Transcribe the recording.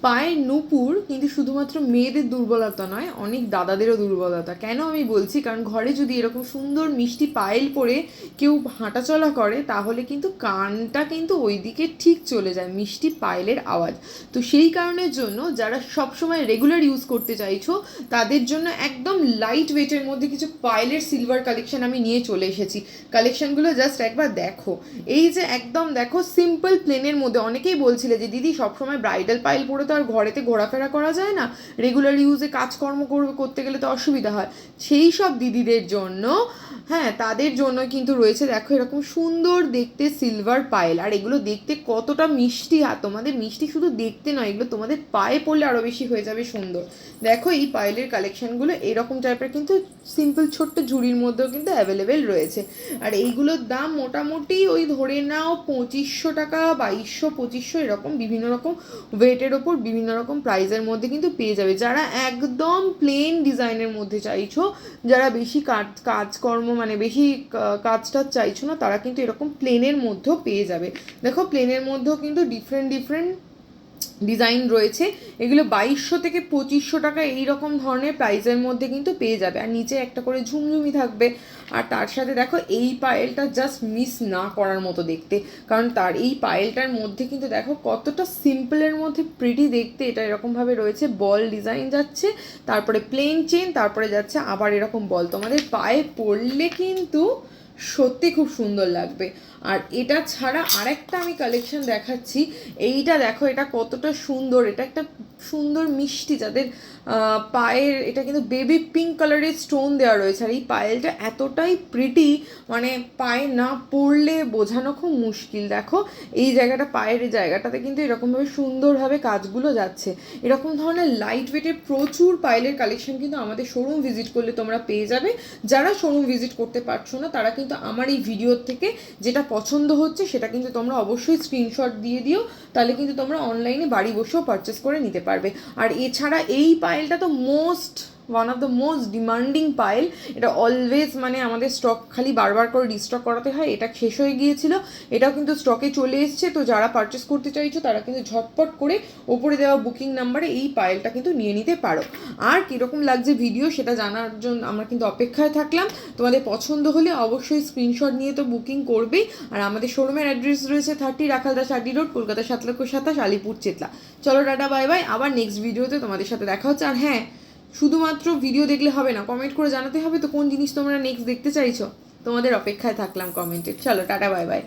পায়ের নূপুর কিন্তু শুধুমাত্র মেয়েদের দুর্বলতা নয়, অনেক দাদাদেরও দুর্বলতা। কেন আমি বলছি, কারণ ঘরে যদি এরকম সুন্দর মিষ্টি পায়েল পরে কেউ হাঁটাচলা করে তাহলে কিন্তু কানটা কিন্তু ওই দিকে ঠিক চলে যায় মিষ্টি পায়েলের আওয়াজ। তো সেই কারণের জন্য যারা সবসময় রেগুলার ইউজ করতে চাইছো তাদের জন্য একদম লাইট ওয়েটের মধ্যে কিছু পায়েলের সিলভার কালেকশন আমি নিয়ে চলে এসেছি। কালেকশনগুলো জাস্ট একবার দেখো। এই যে একদম দেখো সিম্পল প্লেনের মধ্যে, অনেকেই বলছিলে যে দিদি সবসময় ব্রাইডাল পাইল পরে তো আর ঘরেতে ঘোরাফেরা করা যায় না, রেগুলার ইউজে কাজকর্ম করতে গেলে তো অসুবিধা হয়। সেই সব দিদিদের জন্য, হ্যাঁ তাদের জন্য কিন্তু রয়েছে দেখো এরকম সুন্দর দেখতে সিলভার পায়েল। আর এগুলো দেখতে কতটা মিষ্টি, আর তোমাদের মিষ্টি শুধু দেখতে নয়, এগুলো তোমাদের পায়ে পড়লে আরও বেশি হয়ে যাবে সুন্দর। দেখো এই পায়েলের কালেকশনগুলো এরকম টাইপের কিন্তু সিম্পল ছোট্ট ঝুড়ির মধ্যেও কিন্তু অ্যাভেলেবেল রয়েছে। আর এইগুলোর দাম মোটামুটি ওই ধরে নাও 2500 টাকা, 2200, 2500 এরকম বিভিন্ন রকম ওয়েটের ওপর বিভিন্ন রকম প্রাইসের মধ্যে কিন্তু পেয়ে যাবে। যারা একদম প্লেন ডিজাইনের মধ্যে চাইছো, যারা বেশি কাজকর্ম মানে বেশি কাজ টাজ চাইছো না, তারা কিন্তু এরকম প্লেনের মধ্যেও পেয়ে যাবে। দেখো প্লেনের মধ্যেও কিন্তু ডিফারেন্ট ডিফারেন্ট ডিজাইন রয়েছে। এগুলো 2200 থেকে 2500 টাকা এইরকম ধরনের প্রাইসের মধ্যে কিন্তু পেয়ে যাবে। আর নিচে একটা করে ঝুমঝুমি থাকবে। আর তার সাথে দেখো এই পায়েলটা জাস্ট মিস না করার মতো দেখতে, কারণ তার এই পায়েলটার মধ্যে কিন্তু দেখো কতটা সিম্পলের মধ্যে প্রিটি দেখতে। এটা এরকমভাবে রয়েছে, বল ডিজাইন যাচ্ছে, তারপরে প্লেন চেন, তারপরে যাচ্ছে আবার এরকম বল। তোমাদের পায়ে পরলে কিন্তু সত্যি খুব সুন্দর লাগবে। আর এটা ছাড়া আরেকটা আমি কালেকশন দেখাচ্ছি। এইটা দেখো এটা কতটা সুন্দর, এটা একটা সুন্দর মিষ্টি যাদের পায়ের, এটা কিন্তু বেবি পিঙ্ক কালারের স্টোন দেওয়া রয়েছে। আর এই পায়েলটা এতটাই প্রিটি, মানে পায়ে না পড়লে বোঝানো খুব মুশকিল। দেখো এই জায়গাটা, পায়ের এই জায়গাটাতে কিন্তু এরকমভাবে সুন্দরভাবে কাজগুলো যাচ্ছে। এরকম ধরনের লাইট ওয়েটের প্রচুর পায়েলের কালেকশন কিন্তু আমাদের শোরুম ভিজিট করলে তোমরা পেয়ে যাবে। যারা শোরুম ভিজিট করতে পারছো না তারা কিন্তু আমার এই ভিডিওর থেকে যেটা পছন্দ হচ্ছে সেটা কিন্তু তোমরা অবশ্যই স্ক্রিনশট দিয়ে দিও, তাহলে কিন্তু তোমরা অনলাইনে বাড়ি বসেও পারচেস করে নিতে পারবে। আর এছাড়া এই পায়েলটা তো one of the most demanding Payel. এটা অলওয়েজ মানে আমাদের স্টক খালি বারবার করে রিস্টক করাতে হয়, এটা শেষ হয়ে গিয়েছিল, এটাও কিন্তু স্টকে চলে এসছে। তো যারা পারচেস করতে চাইছো তারা কিন্তু ঝটপট করে ওপরে দেওয়া বুকিং নাম্বারে এই পায়েলটা কিন্তু নিয়ে নিতে পারো। আর কীরকম লাগছে ভিডিও সেটা জানার জন্য আমরা কিন্তু অপেক্ষায় থাকলাম। তোমাদের পছন্দ হলে অবশ্যই স্ক্রিনশট নিয়ে তো বুকিং করবেই। আর আমাদের শোরুমের অ্যাড্রেস রয়েছে 30 রাখালদাস আড্ডি রোড, কলকাতা 7,27,000, আলিপুর চেতলা। চলো টাটা বাই বাই, আবার নেক্সট ভিডিওতে তোমাদের সাথে দেখা হচ্ছে। আর হ্যাঁ, শুধুমাত্র ভিডিও দেখলে হবে না, কমেন্ট করে জানাতে হবে তো কোন জিনিস তোমরা নেক্সট দেখতে চাইছো। তোমাদের অপেক্ষায় থাকলাম কমেন্টে। চলো টাটা বাই বাই।